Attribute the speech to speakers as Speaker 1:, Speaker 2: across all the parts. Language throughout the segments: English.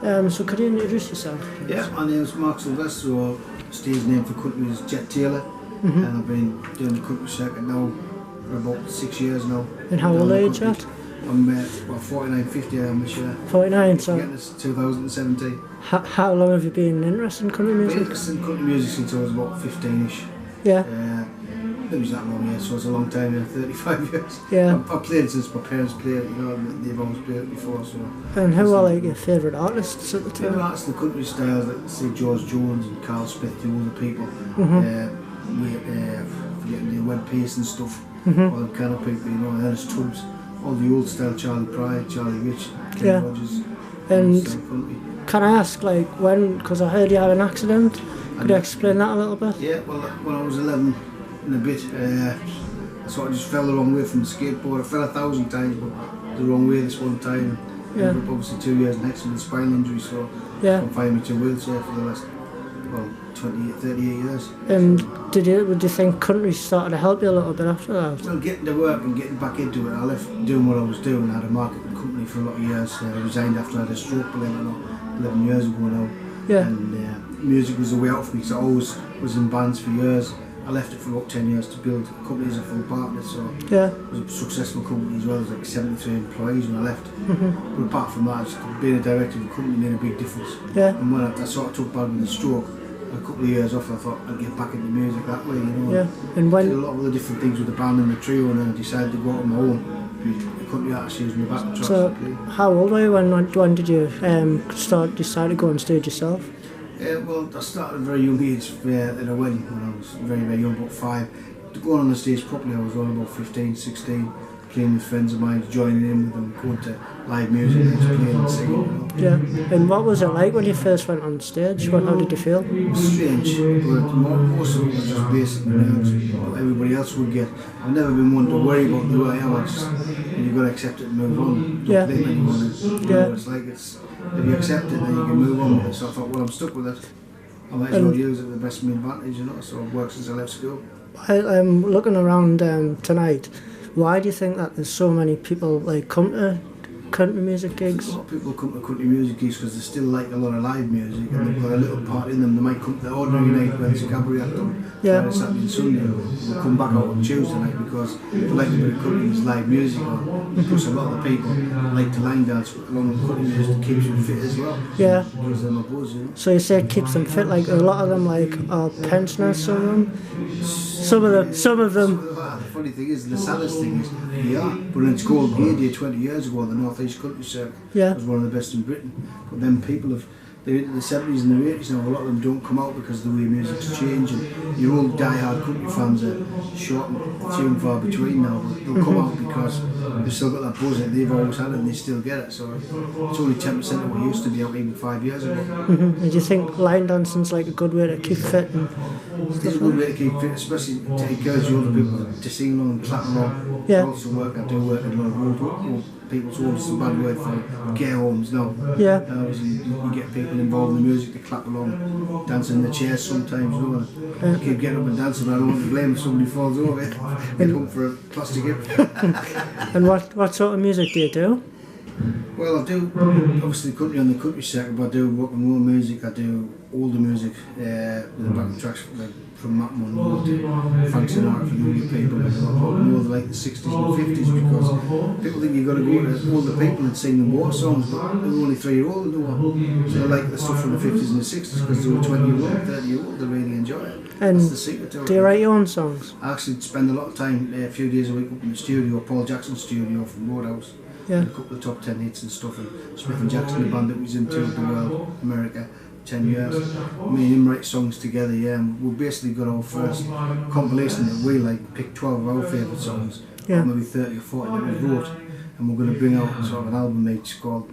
Speaker 1: So could you introduce yourself?
Speaker 2: Yeah, my name is Mark Sylvester, or stage name for country is Jet Taylor, and I've been doing the country circuit now for about 6 years now.
Speaker 1: And how old are you, Jet?
Speaker 2: I'm 49, 50 I am this year.
Speaker 1: 49, so...
Speaker 2: Getting this 2017.
Speaker 1: How long have you been interested in country
Speaker 2: I've been
Speaker 1: music?
Speaker 2: interested in country music since I was about 15ish.
Speaker 1: Yeah.
Speaker 2: It was that long, yeah, so it's a long time, 35 years.
Speaker 1: Yeah.
Speaker 2: I've played since my parents played, they've always played it before, so...
Speaker 1: And who are like your favourite artists at the time?
Speaker 2: Favourite artists in the country styles, like say George Jones and Carl Smith, the older people. Forgetting the Webb Pace and stuff, all them kind of people, Ernest Tubbs, all the old style, Charlie Pride, Charlie Rich, Kenny Rogers.
Speaker 1: And can I ask, like, when, because I heard you had an accident, could you explain that a little bit?
Speaker 2: Yeah, well, when I was 11 and a bit, I sort of just fell the wrong way from the skateboard. I fell 1,000 times, but the wrong way this one time.
Speaker 1: Yeah.
Speaker 2: Ended up obviously 2 years next with a spinal injury, so
Speaker 1: yeah.
Speaker 2: confined me to a wheelchair for the last, 38 years.
Speaker 1: And would you think country started to help you a little bit after that?
Speaker 2: Well, getting to work and getting back into it, I left doing what I was doing. I had a marketing company for a lot of years. I resigned after I had a stroke, believe it or not, 11 years ago now.
Speaker 1: Yeah.
Speaker 2: And music was the way out for me, because I always was in bands for years. I left it for about 10 years to build a company as a full partner, so
Speaker 1: yeah.
Speaker 2: It was a successful company as well. There was like 73 employees when I left. But apart from that, just being a director of a company made a big difference.
Speaker 1: Yeah.
Speaker 2: And when I sort of took back with the stroke, a couple of years off, I thought I'd get back into music that way,
Speaker 1: Yeah. And when...
Speaker 2: did a lot of the different things with the band and the trio, and then I decided to go out on my own. The country artist using the back tracks.
Speaker 1: So, how old were you when did you decide to go on stage yourself?
Speaker 2: Well, I started at a very young age at a wedding when I was very, very young, about 5. To go on the stage properly, I was only about 15, 16, playing with friends of mine, joining in with them, going to live music and just playing and singing.
Speaker 1: Yeah. And what was it like when you first went on stage? How did you feel?
Speaker 2: It was strange, but most of it was just basic nerves, what everybody else would get. I've never been one to worry about the way I am. You've got to accept it and move on. Don't blame anyone.
Speaker 1: Yeah.
Speaker 2: It's like if you accept it, then you can move on with it. So I thought, well, I'm stuck with it. I might as well use it to the best of my advantage, so I've worked since I left school.
Speaker 1: I'm looking around tonight. Why do you think that there's so many people come to country music gigs?
Speaker 2: A lot of people come to country music gigs because they still like a lot of live music and they've got a little part in them. They might come to the ordinary night when it's a cabaret act on Friday, Saturday and Sunday. They'll come back out on Tuesday night because they like a bit of country, it's live music. Plus a lot of the people like to line dance along with country music to keep them fit as well.
Speaker 1: Yeah.
Speaker 2: Gives them a buzz,
Speaker 1: So you say it keeps them fit, like a lot of them are pensioners, some of them? Some of them.
Speaker 2: The funny thing is, the saddest thing is, but when it's called Gay Day 20 years ago on the North East Country Circuit, it was one of the best in Britain. But then people they're into the 70s and the 80s now, a lot of them don't come out because of the way music's changing. Your old die-hard country fans are short and few and far between now, but they'll come out because they've still got that buzz that they've always had and they still get it. So it's only 10% of what it used to be out even 5 years ago.
Speaker 1: And do you think line dancing's like a good way to keep fit?
Speaker 2: It's a good way to keep fit, especially to encourage other people to sing along and clap along.
Speaker 1: Yeah.
Speaker 2: I also I do work in a lot of old people's homes, it's a bad word for care homes now.
Speaker 1: Yeah.
Speaker 2: Obviously you get people involved in the music to clap along, dancing in the chairs sometimes, keep getting up and dancing. I don't want to blame if somebody falls over, get home for a plastic hip.
Speaker 1: And what sort of music do you do?
Speaker 2: Well, I do obviously country on the country circuit, but I do rock and roll music, I do older music with the backing tracks from Matt Monroe to Frank Sinatra for younger people, rock and roll like the 60s and 50s, because people think you've got to go to older people and sing them war songs, but they're only 3-year-old and no. So I like the stuff from the 50s and the 60s because they were 20-year-old, 30-year-old, they really enjoy it.
Speaker 1: And
Speaker 2: that's the secret to it.
Speaker 1: Do you write your own songs?
Speaker 2: I actually spend a lot of time, a few days a week up in the studio, Paul Jackson studio from Roadhouse.
Speaker 1: Yeah.
Speaker 2: A couple of top 10 hits and stuff, and Smith and Jackson, the band that was in toured the world, America, 10 years. Me and him write songs together, and we've basically got our first compilation that we like, pick 12 of our favourite songs, maybe 30 or 40 that we wrote, and we're going to bring out sort of an album each called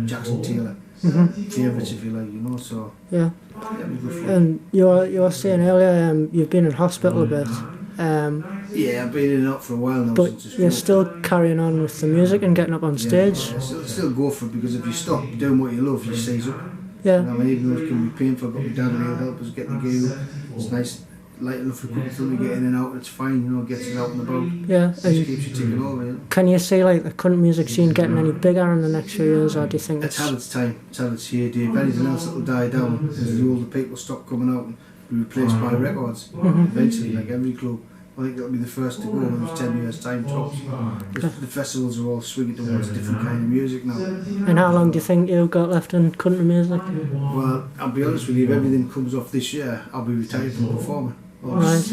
Speaker 2: Jackson Taylor. Favourites, if you like, so
Speaker 1: yeah. And you were saying earlier you've been in hospital a bit.
Speaker 2: Yeah, I've been in and out for a while now.
Speaker 1: But you're still carrying on with the music and getting up on stage?
Speaker 2: Yeah, still go for it, because if you stop doing what you love, you seize up.
Speaker 1: Yeah.
Speaker 2: I mean, even though it can be painful, but my dad will help us get the gear. It's nice light enough equipment for them to get in and out. It's fine, you know, gets it out and about.
Speaker 1: Yeah.
Speaker 2: It just keeps you ticking over. You know?
Speaker 1: Can you see like the country music scene getting any bigger in the next few years, or do you think
Speaker 2: it's had its time? It's had its heyday. If anything else, it'll die down as the older people stop coming out and be replaced by records. Eventually, like every club. I think it'll be the first to go in 10 years' time tops. The festivals are all swinging towards a different kind of music now.
Speaker 1: And how long do you think you've got left in country music?
Speaker 2: Well, I'll be honest with you, if everything comes off this year, I'll be retired from performing.
Speaker 1: Right.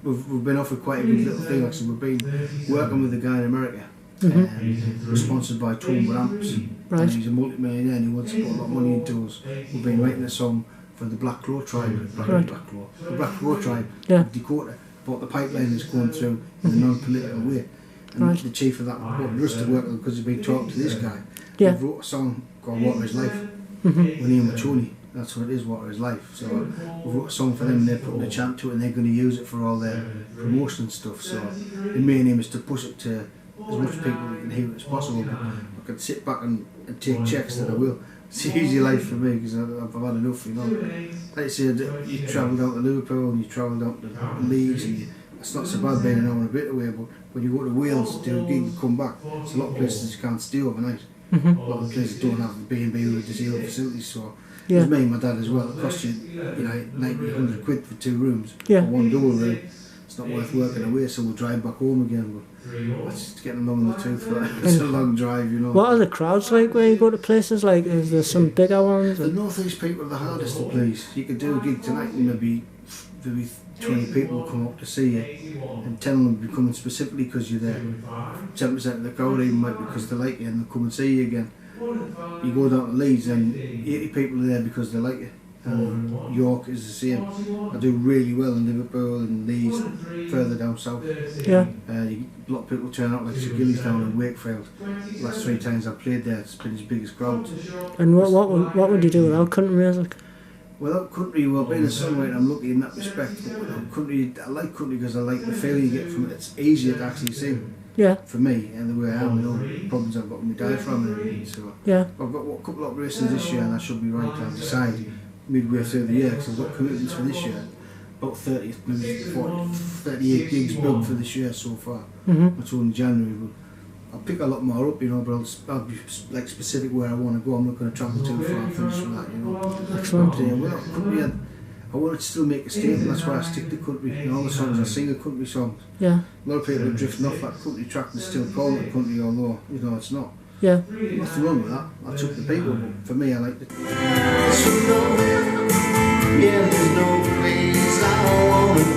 Speaker 2: We've been offered quite a good little thing actually. We've been working with a guy in America, sponsored by Tone Amps.
Speaker 1: Right.
Speaker 2: And he's a multi-millionaire and he wants to put a lot of money into us. We've been writing a song for the Black Crow tribe, the Black Crow tribe of Dakota. But the pipeline is going through in a non-political way. And the chief of that wanted us to work with because he's been talking to this guy. He wrote a song called Water Is Life with Ian Machoni. That's what it is, Water Is Life. So we wrote a song for them and they're putting a chant to it and they're going to use it for all their promotion and stuff. So the main aim is to push it to as much people who can hear it as possible. But I can sit back and take checks that I will. It's an easy life for me because I've had enough, you know. Like I said, you travel down to Liverpool and you travel down to Leeds and it's not so bad being an hour and a bit away, but when you go to Wales to do a gig and come back, there's a lot of places you can't stay overnight. A lot of places don't have B&B or disabled facilities, so there's me and my dad as well. It costs you, 90, 100 quid for 2 rooms, or 1 double room. It's not worth working away, so we'll drive back home again. But it's getting long in the tooth. It's a long drive, you know.
Speaker 1: What are the crowds like where you go to places? Like, is there some bigger ones?
Speaker 2: The North East people are the hardest to please. You could do a gig tonight and maybe 20 people come up to see you, and 10 of them will be coming specifically because you're there. 10% of the crowd even might be because they like you and they'll come and see you again. You go down to Leeds and 80 people are there because they like you. York is the same. I do really well in Liverpool and Leeds, further down south.
Speaker 1: Yeah.
Speaker 2: A lot of people turn out like Sir Gillies down in Wakefield. The last 3 times I've played there, it's been his biggest crowd.
Speaker 1: And what would you do without country music?
Speaker 2: Without country, well, being a songwriter, I'm lucky in that respect. But without country, I like country because I like the feel you get from it. It's easier to actually sing.
Speaker 1: Yeah.
Speaker 2: For me, and the way I am, the problems I've got with my diaphragm and everything. So I've got a couple of operations this year, and I should be right. I'll decide midway through the year because I've got commitments for this year. About 30, maybe 40, 38 gigs booked for this year so far. It's only January, but I'll pick a lot more up, but I'll be like specific where I want to go. I'm not going to travel too far and finish with that,
Speaker 1: Excellent.
Speaker 2: But, country, I want to still make a statement. That's why I stick to country. All the songs I sing are country songs.
Speaker 1: Yeah.
Speaker 2: A lot of people are drifting off that country track and still calling it country, although it's not.
Speaker 1: Yeah.
Speaker 2: Nothing wrong with that. That's up to people, but for me, I like it.
Speaker 3: Yeah, there's no place I wanna